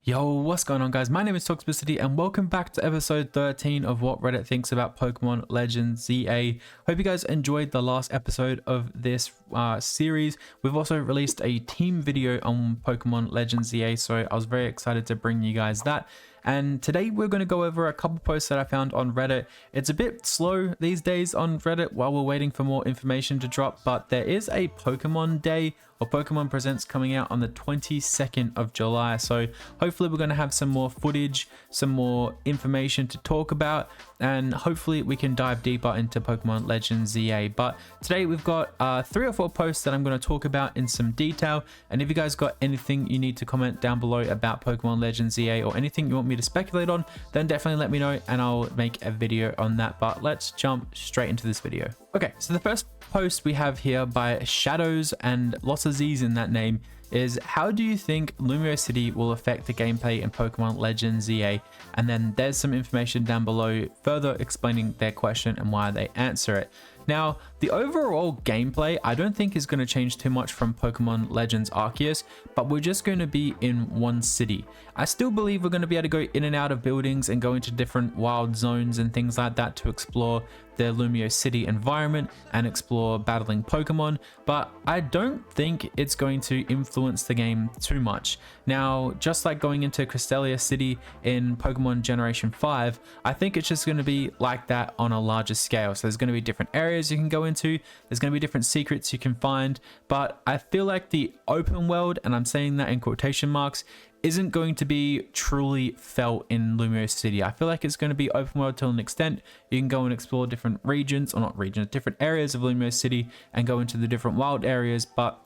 Yo, what's going on, guys? My name is Toxicity and welcome back to episode 13 of what Reddit thinks about Pokemon Legends ZA. Hope you guys enjoyed the last episode of this series. We've also released a team video on Pokemon Legends ZA, so I was very excited to bring you guys that. And today we're going to go over a couple posts that I found on Reddit. It's a bit slow these days on Reddit while we're waiting for more information to drop, but there is a Pokemon Day or Pokemon Presents coming out on the 22nd of July. So hopefully we're going to have some more footage, some more information to talk about, and hopefully we can dive deeper into Pokemon Legends ZA. But today we've got 3 or 4 posts that I'm going to talk about in some detail. And if you guys got anything you need to comment down below about Pokemon Legends ZA or anything you want me to speculate on, then definitely let me know and I'll make a video on that. But let's jump straight into this video. Okay, so the first post we have here by Shadows and lots of Z's in that name is, how do you think Lumiose City will affect the gameplay in Pokemon Legends ZA? And then there's some information down below further explaining their question and why they answer it. Now, the overall gameplay I don't think is going to change too much from Pokemon Legends Arceus, but we're just going to be in one city. I still believe we're going to be able to go in and out of buildings and go into different wild zones and things like that to explore the Lumiose City environment and explore battling Pokemon, but I don't think it's going to influence the game too much. Now, just like going into Crystalia City in Pokemon Generation 5, I think it's just going to be like that on a larger scale. So there's going to be different areas you can go into, there's going to be different secrets you can find, but I feel like the open world, and I'm saying that in quotation marks, isn't going to be truly felt in Lumiose City. I feel like it's going to be open world to an extent. You can go and explore different regions, or not regions, different areas of Lumiose City and go into the different wild areas, but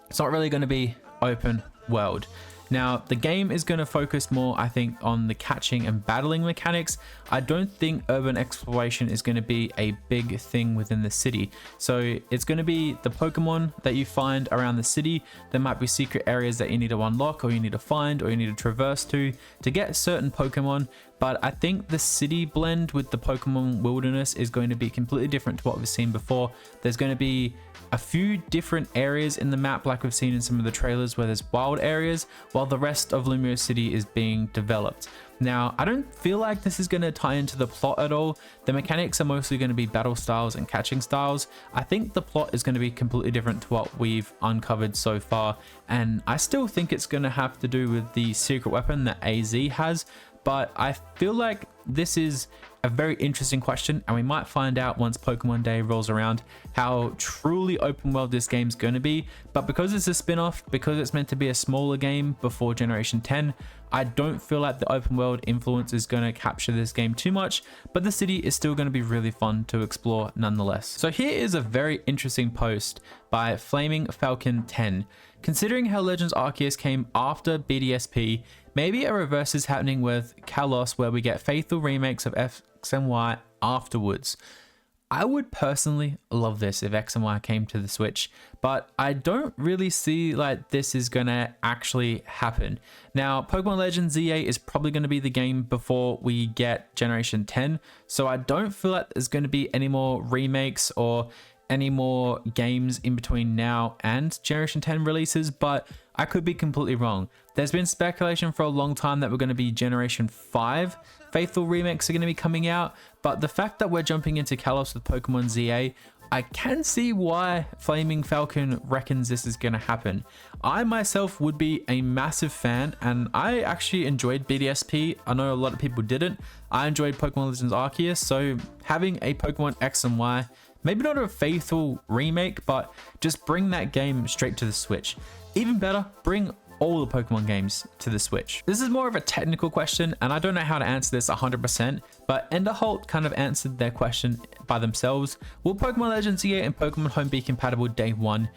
it's not really going to be open world. Now, the game is going to focus more, I think, on the catching and battling mechanics. I don't think urban exploration is going to be a big thing within the city. So it's going to be the Pokemon that you find around the city. There might be secret areas that you need to unlock, or you need to find, or you need to traverse to get certain Pokemon. But I think the city blend with the Pokemon wilderness is going to be completely different to what we've seen before. There's going to be a few different areas in the map like we've seen in some of the trailers where there's wild areas, while the rest of Lumiose City is being developed. Now, I don't feel like this is going to tie into the plot at all. The mechanics are mostly going to be battle styles and catching styles. I think the plot is going to be completely different to what we've uncovered so far, and I still think it's going to have to do with the secret weapon that AZ has. But I feel like this is a very interesting question, and we might find out once Pokemon Day rolls around how truly open world this game's going to be. But because it's a spin-off, because it's meant to be a smaller game before Generation 10, I don't feel like the open world influence is going to capture this game too much, but the city is still going to be really fun to explore nonetheless. So here is a very interesting post by Flaming Falcon 10. Considering how Legends Arceus came after BDSP, maybe a reverse is happening with Kalos where we get faithful remakes of X and Y afterwards. I would personally love this if X and Y came to the Switch, but I don't really see like this is gonna actually happen. Now, Pokemon Legends ZA is probably gonna be the game before we get Generation 10, so I don't feel like there's gonna be any more remakes or any more games in between now and Generation 10 releases, but I could be completely wrong. There's been speculation for a long time that we're going to be Generation 5 faithful remakes are going to be coming out, but the fact that we're jumping into Kalos with Pokemon ZA, I can see why Flaming Falcon reckons this is going to happen. I myself would be a massive fan, and I actually enjoyed BDSP. I know a lot of people didn't. I enjoyed Pokemon Legends Arceus, so having a Pokemon X and Y, maybe not a faithful remake, but just bring that game straight to the Switch. Even better, bring all the Pokemon games to the Switch. This is more of a technical question, and I don't know how to answer this 100%, but Enderholt kind of answered their question by themselves. Will Pokemon Legends ZA and Pokemon Home be compatible day one?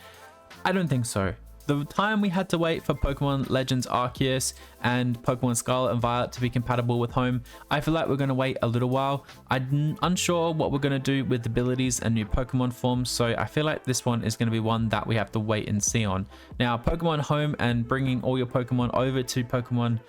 I don't think so. The time we had to wait for Pokemon Legends Arceus and Pokemon Scarlet and Violet to be compatible with Home, I feel like we're going to wait a little while. I'm unsure what we're going to do with abilities and new Pokemon forms, so I feel like this one is going to be one that we have to wait and see on. Now, Pokemon Home and bringing all your Pokemon over to Pokemon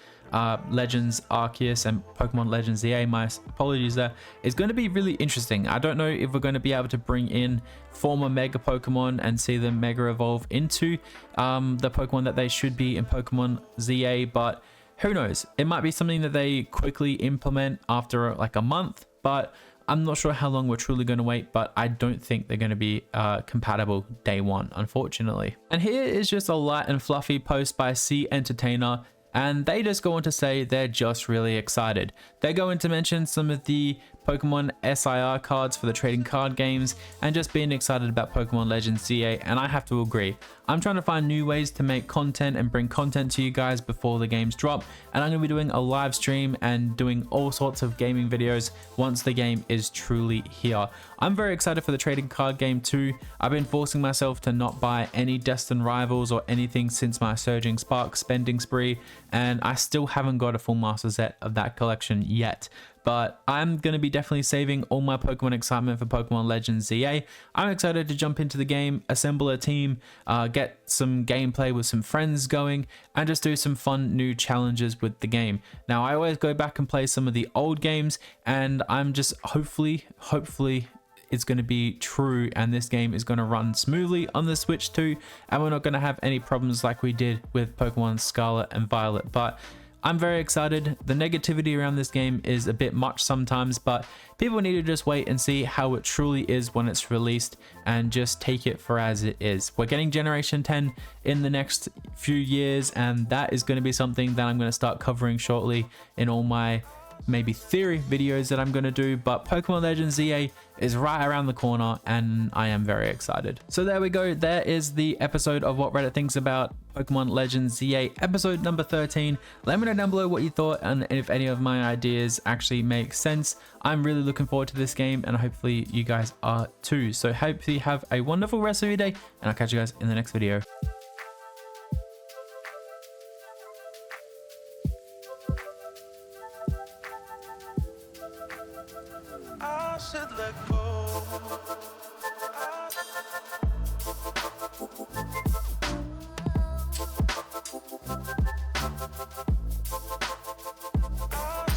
Legends Arceus and Pokemon Legends ZA, my apologies there, is going to be really interesting. I don't know if we're going to be able to bring in former Mega Pokemon and see them Mega Evolve into the Pokemon that they should be in Pokemon ZA, but Who knows? It might be something that they quickly implement after like a month, but I'm not sure how long we're truly going to wait, but I don't think they're going to be compatible day one, unfortunately. And here is just a light and fluffy post by C Entertainer, and they just go on to say they're just really excited. They go in to mention some of the Pokemon SIR cards for the trading card games and just being excited about Pokemon Legends ZA, and I have to agree. I'm trying to find new ways to make content and bring content to you guys before the games drop, and I'm going to be doing a live stream and doing all sorts of gaming videos once the game is truly here. I'm very excited for the trading card game too. I've been forcing myself to not buy any Destined Rivals or anything since my Surging Spark spending spree, and I still haven't got a full master set of that collection yet. But I'm going to be definitely saving all my Pokemon excitement for Pokemon Legends ZA. I'm excited to jump into the game, assemble a team, get some gameplay with some friends going, and just do some fun new challenges with the game. Now, I always go back and play some of the old games, and I'm just hopefully it's going to be true and this game is going to run smoothly on the Switch too, and we're not going to have any problems like we did with Pokemon Scarlet and Violet. But I'm very excited. The negativity around this game is a bit much sometimes, but people need to just wait and see how it truly is when it's released and just take it for as it is. We're getting Generation 10 in the next few years, and that is going to be something that I'm going to start covering shortly in all my maybe theory videos that I'm going to do. But Pokemon Legends ZA is right around the corner and I am very excited. So there we go. There is the episode of What Reddit Thinks About Pokemon Legends ZA, episode number 13. Let me know down below what you thought and if any of my ideas actually make sense. I'm really looking forward to this game and hopefully you guys are too. So hopefully you have a wonderful rest of your day and I'll catch you guys in the next video. I should let go.